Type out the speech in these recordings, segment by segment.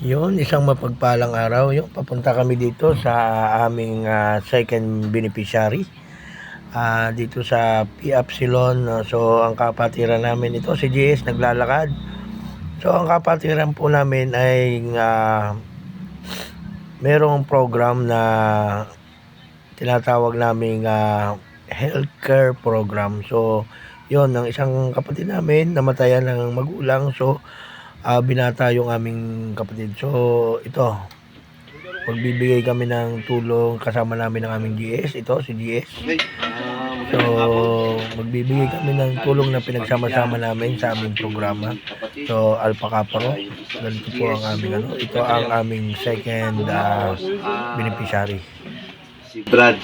Yun, isang mapagpalang araw. Yung papunta kami dito sa aming second beneficiary. Dito sa P Epsilon. So, ang kapatiran namin ito, si GS naglalakad. So, ang kapatiran po namin ay merong program na tinatawag naming healthcare program. So, yun, ng isang kapatid namin, namatayan ng magulang. So, binata yung aming kapatid. So, ito, magbibigay kami ng tulong kasama namin ng aming GS. Ito, si GS. So, magbibigay kami ng tulong na pinagsama-sama namin sa aming programa. So, Alpha Kappa. Ganito po ang aming Ito ang aming second beneficiary. Si Brad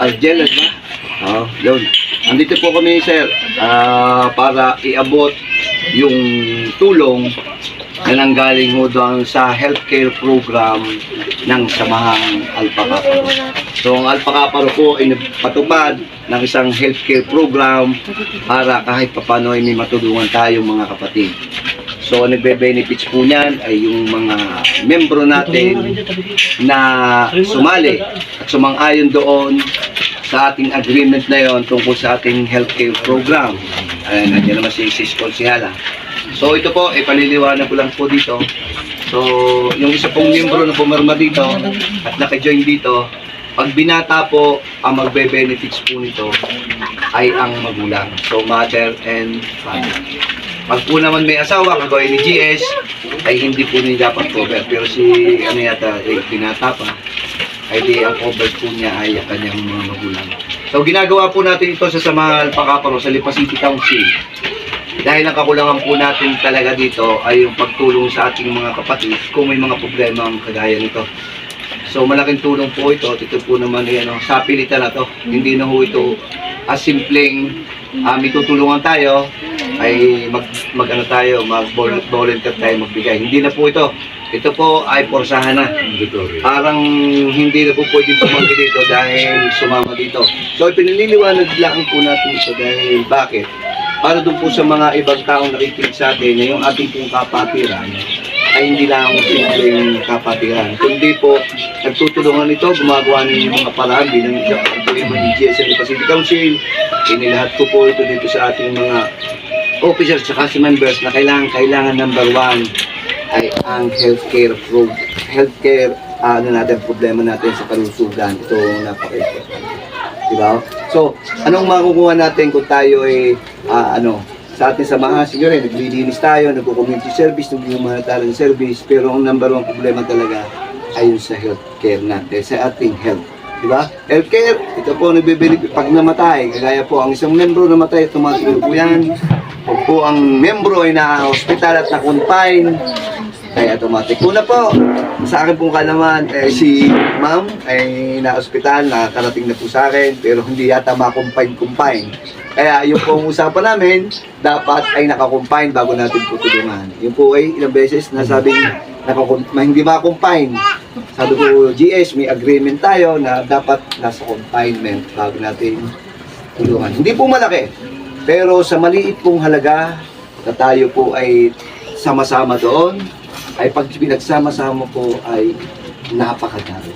Algelas ba? Oo, yun. Andito po kami, sir, para iabot yung tulong na nanggaling mo doon sa healthcare program ng Samahang Alpha Kappa. So, ang Alpha Kappa po ay nagpatupad ng isang healthcare program para kahit papano ay may matulungan tayong mga kapatid. So, nagbe-benefits po niyan ay yung mga membro natin na sumali at sumang-ayon doon sa ating agreement na yon tungkol sa ating healthcare program. Nandiyan naman si Sis Consihala. So, ito po, ipaliliwanag ko lang po dito. So, yung isa pong membro na pumirma dito at naka-join dito, pag binata po, ang magbe-benefits po nito ay ang magulang. So, mother and father. Pag po naman may asawa, kagawin ni GS, ay hindi po niya dapat cover. Pero si, binata pa, ay di ang cover po niya ay ang kanyang mga magulang. So, ginagawa po natin ito sa Samahang Alpha Kappa sa Lipa City Council. Dahil ang kakulangan po natin talaga dito ay yung pagtulong sa ating mga kapatid kung may mga problema ang kagaya nito. So, malaking tulong po ito. Ito po naman ay sa pilitan na to. Hindi na po ito as simpleng may tutulungan tayo ay mag-volunteer tayo magbigay. Hindi na po ito. Ito po ay porsahan na. Parang hindi na po pwede tumanggi dito dahil sumama dito. So, pinililiwanag lang po natin ito dahil bakit? Para doon po sa mga ibang taong nakikinig sa atin na yung ating pong kapatiran ay hindi lang simpleng kapatiran. Kundi po, nagtutulungan ito, gumagawa ng mga paraan bilang ng GSM Pacific Council. Inilahat ko po ito dito sa ating mga officers at kasi members na kailangan number one ay ang healthcare problema natin sa kalusugan. Ito napaka-important. Diba? So, anong makukuha natin kung tayo ay sa ating samahan, siguro naglilinis tayo, nagko-community service, nag-humanitarian service, pero ang number one problema talaga ay yung sa healthcare natin, sa ating health. Diba? Healthcare, ito po nagbe-benefit pag namatay, kagaya po ang isang membro namatay, tumatulog po yan. Pag po ang membro ay na-hospital at na-confine, kaya automatic. Una po, sa akin pong kalaman, si ma'am ay na-hospital, nakarating na po sa akin, pero hindi yata ma-confine. Kaya yung pong usapan namin, dapat ay naka-confine bago natin po tulungan. Yung po ay ilang beses nasabing hindi ma-confine. Sabi ko, GS, may agreement tayo na dapat nasa confinement bago natin tulungan. Hindi po malaki, pero sa maliit pong halaga na tayo po ay sama-sama doon, ay pag pinagsama-sama po ay napakadami.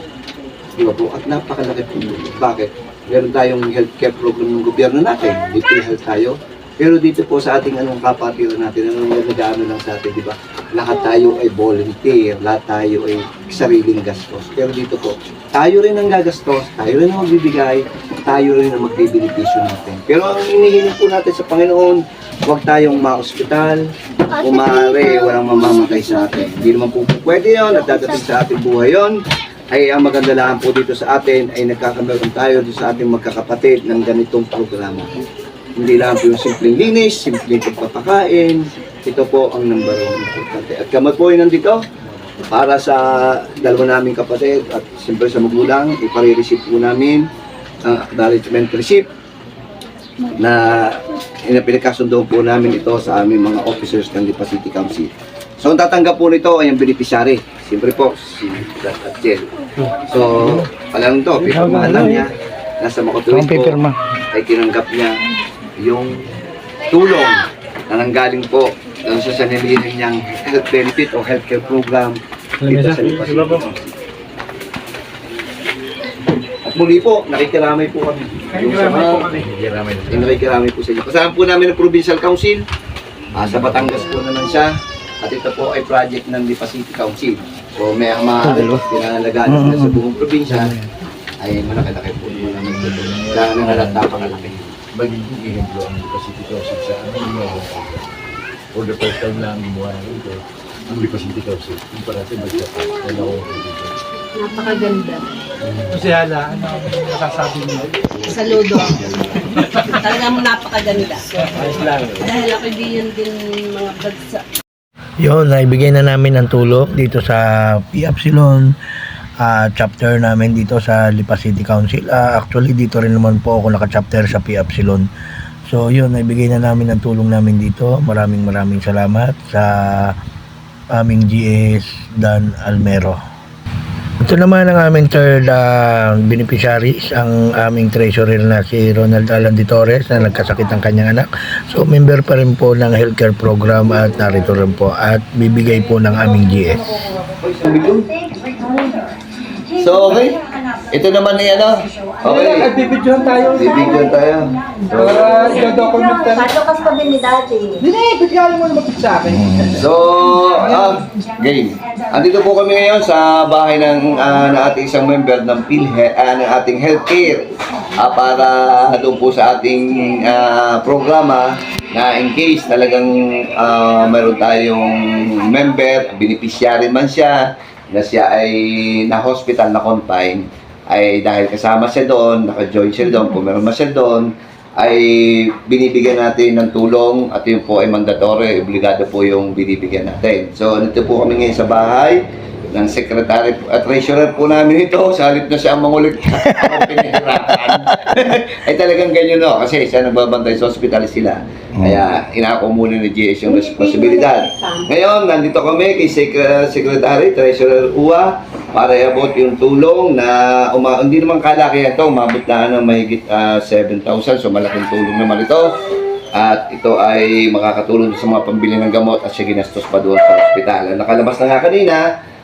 Di ba po? At napakalaki po. Bakit? Meron tayong healthcare program ng gobyerno natin. Libre health tayo. Pero dito po sa ating kapatiran natin, nag-ano lang sa atin, di ba? Lahat tayo ay volunteer, lahat tayo ay sariling gastos. Pero dito po, tayo rin ang gagastos, tayo rin ang magbibigay, tayo rin ang magbibenepisyo natin. Pero ang inihiling po natin sa Panginoon, huwag tayong ma-hospital, kung maaari, walang mamamatay sa atin. Hindi naman po pwede yun, at dadating sa ating buhay yun. Ay ang maganda lang po dito sa atin ay nagkakameron tayo dito sa ating magkakapatid ng ganitong programa. Hindi lang po yung simpleng linis, simpleng pagpapakain. Ito po ang number one importante. At kami po ay nandito para sa dalawa naming kapatid at siyempre sa magulang, ipare-receive po namin ang acknowledgement receipt na pinagkasundo po namin ito sa aming mga officers ng Lipa City Council. So, ang tatanggap po nito ay ang beneficiary. Siyempre po, si Brad at Jel. So, palang ito, pinagmahan lang niya. Nasa Makatuwid po, ay tinanggap niya yung tulong na nanggaling po sa nilihin niyang health benefit o healthcare program dito sa Lipa City. At muli po, nakikiramay po kami. Yung sa mga, nakikiramay po sa inyo. Kasama po namin ang Provincial Council. Sa Batangas po naman siya. At ito po ay project ng Lipa City Council. So may pinangalagaan nila sa buong probinsya ay malaki-laki po naman ang tutulong. Kaya nang napakakalaki. Magiging ehemplo ang Lipa City Council sa for the first time lang gumawa ng ito. Ang Lipa City Council. Yung parati mag-Japan. Wala ko dito. Napakaganda. Kasi hala, ano ang nasasabi niyo? Saludo. Talagang napakaganda. Ayos lang. Dahil ako din mga bagsa. Yun, naibigay na namin ng tulong dito sa Pi Epsilon chapter namin dito sa Lipa City Council. Actually, dito rin naman po ako naka-chapter sa Pi Epsilon. So, yun, naibigay na namin ng tulong namin dito. Maraming salamat sa aming GS Dan Almero. Ito naman ang aming third beneficiaries, ang aming treasurer na si Ronald Alan de Torres na nagkasakit ang kanyang anak. So member pa rin po ng healthcare program at narito rin po at bibigay po ng aming GS. So okay, ito naman ni ano. Okay, Nagbibidyohan tayo. bibigyan tayo. Para i-document na. Palukas pa din ni Daddy. Hindi, bigyan mo naman sa akin. So, game. Andito po kami ngayon sa bahay ng ating isang member ng ng ating healthcare para doon po sa ating programa na in case talagang meron tayong member, beneficiary man siya, na siya ay na-hospital, na-confine, ay dahil kasama siya doon, naka-join siya doon, kung meron man siya doon, ay binibigyan natin ng tulong at yun po ay mandatory, obligado po yung binibigyan natin. So, nito po kami ngayon sa bahay ng secretary at treasurer po namin ito, sa halip na siya ang mangulit ang pinahirapan. Ay talagang ganyan no, kasi siya nagbabantay sa hospital sila. Kaya inako muna ni GS yung responsibilidad. Ngayon, nandito kami kay Secretary, Treasurer Ua, para iabot yung tulong na hindi naman kalaki ito, umabot na mahigit 7,000, so malaking tulong naman ito. At ito ay makakatulong sa mga pambili ng gamot at siya ginastos pa doon sa hospital. Nakalabas na nga kanina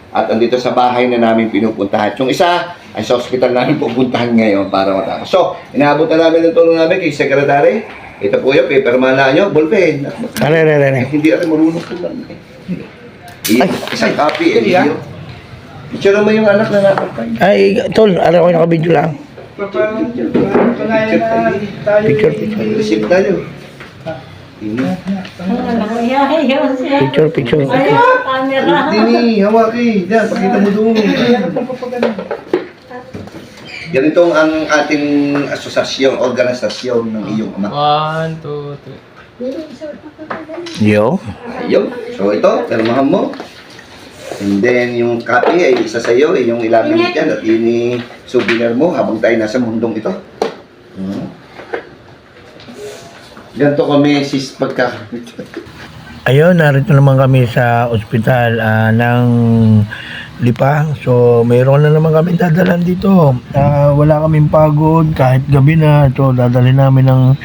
at andito sa bahay na namin pinupuntahan. Yung isa ay sa hospital namin pupuntahan ngayon para matapos. So, inaabot na namin ng tulong namin kay Secretary. Ito po yung paper mana nyo, ballpen. Hindi ako marunong po lang. Isang copy. Picture mo yung anak na nakapay. Ay, tol, araw ko nakabidyo lang. Picture. Receive tayo. Picture. Camera. Dini, hawaki. Diyan, pakita mo doon. Ganito ang ating asosasyon, organisasyon ng iyong ama. 1, 2, 3. Yo. Ayun. So ito, pirmahan mo. And then yung copy ay isa sa iyo, yung ilalamit yan at yun yung souvenir mo habang tayo nasa mundong ito. Ganito kami sis pagkakamit. Ayun, narito naman kami sa ospital ng Lipa. So, mayroon na naman kami dadalan dito. Wala kaming pagod kahit gabi na. So, dadalhin namin ng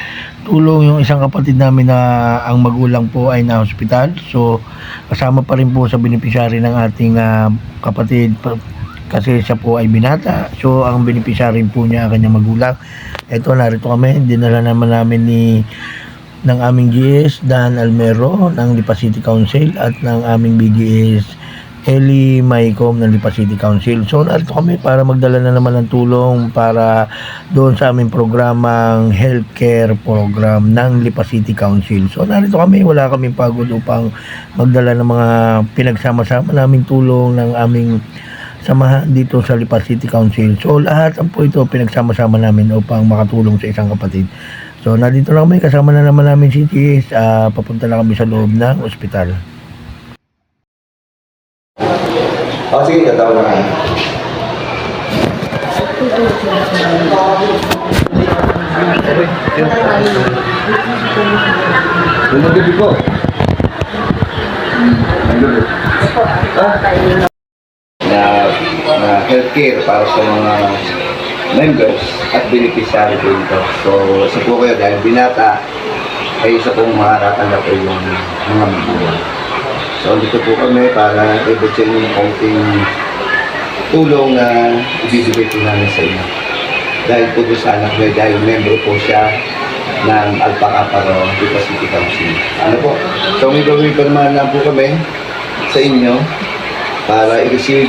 tulong yung isang kapatid namin na ang magulang po ay na hospital. So, kasama pa rin po sa beneficiary ng ating kapatid kasi siya po ay binata. So, ang beneficiary po niya ang kanyang magulang. Ito, narito kami. Dinala naman namin ng aming GS Dan Almero ng Lipa City Council at ng aming BGS Eli Maicom ng Lipa City Council. So narito kami para magdala na naman ng tulong para doon sa aming programang healthcare program ng Lipa City Council. So narito kami, wala kaming pagod upang magdala ng mga pinagsama-sama naming tulong ng aming samahan dito sa Lipa City Council. So lahat ang po ito pinagsama-sama namin upang makatulong sa isang kapatid. So nandito na kami, kasama na naman namin si GS, papunta na kami sa loob ng ospital. Sige, katawa na kayo. Lumagabi ko. Na healthcare para sa mga members at beneficiary po ito. So, isa po kayo dahil binata ay isa pong makakatanggap ay yung mga magulang. So, dito po kami para i-check yung konting tulong na ibibigay po namin sa inyo. Dahil po doon sa anak niya, dahil member po siya ng Alpha Kappa Lipa City Council. Ano po? So, may gawin pa naman lang po kami sa inyo para i-receive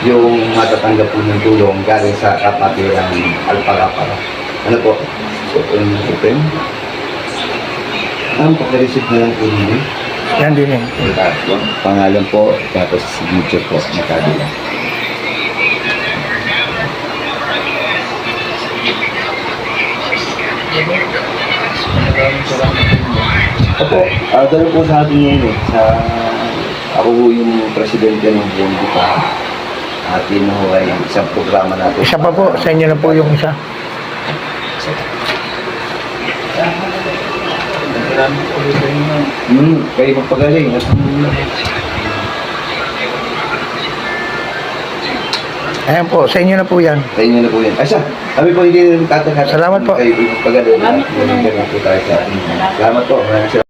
yung matatanggap po ng tulong galing sa kapatiran Alpha Kappa. Ano po? So, open. Ang pag-receive na lang po ninyo. Yan din eh. Pangalan po, tapos signature po, nakabila. Opo, dalawa po sa atin ngayon eh. Ako po yung presidente ng Bundi pa. Atin ho ay isang programa natin. Isa pa po, sa inyo na po yung isa. Kayo magpagaling. Ayan po, sa inyo na po yan. Sa inyo na po yan. Ay, siya. Kami po hindi nagtataghat. Salamat po. Kayo magpagaling. Salamat po. Salamat po. Maraming salamat.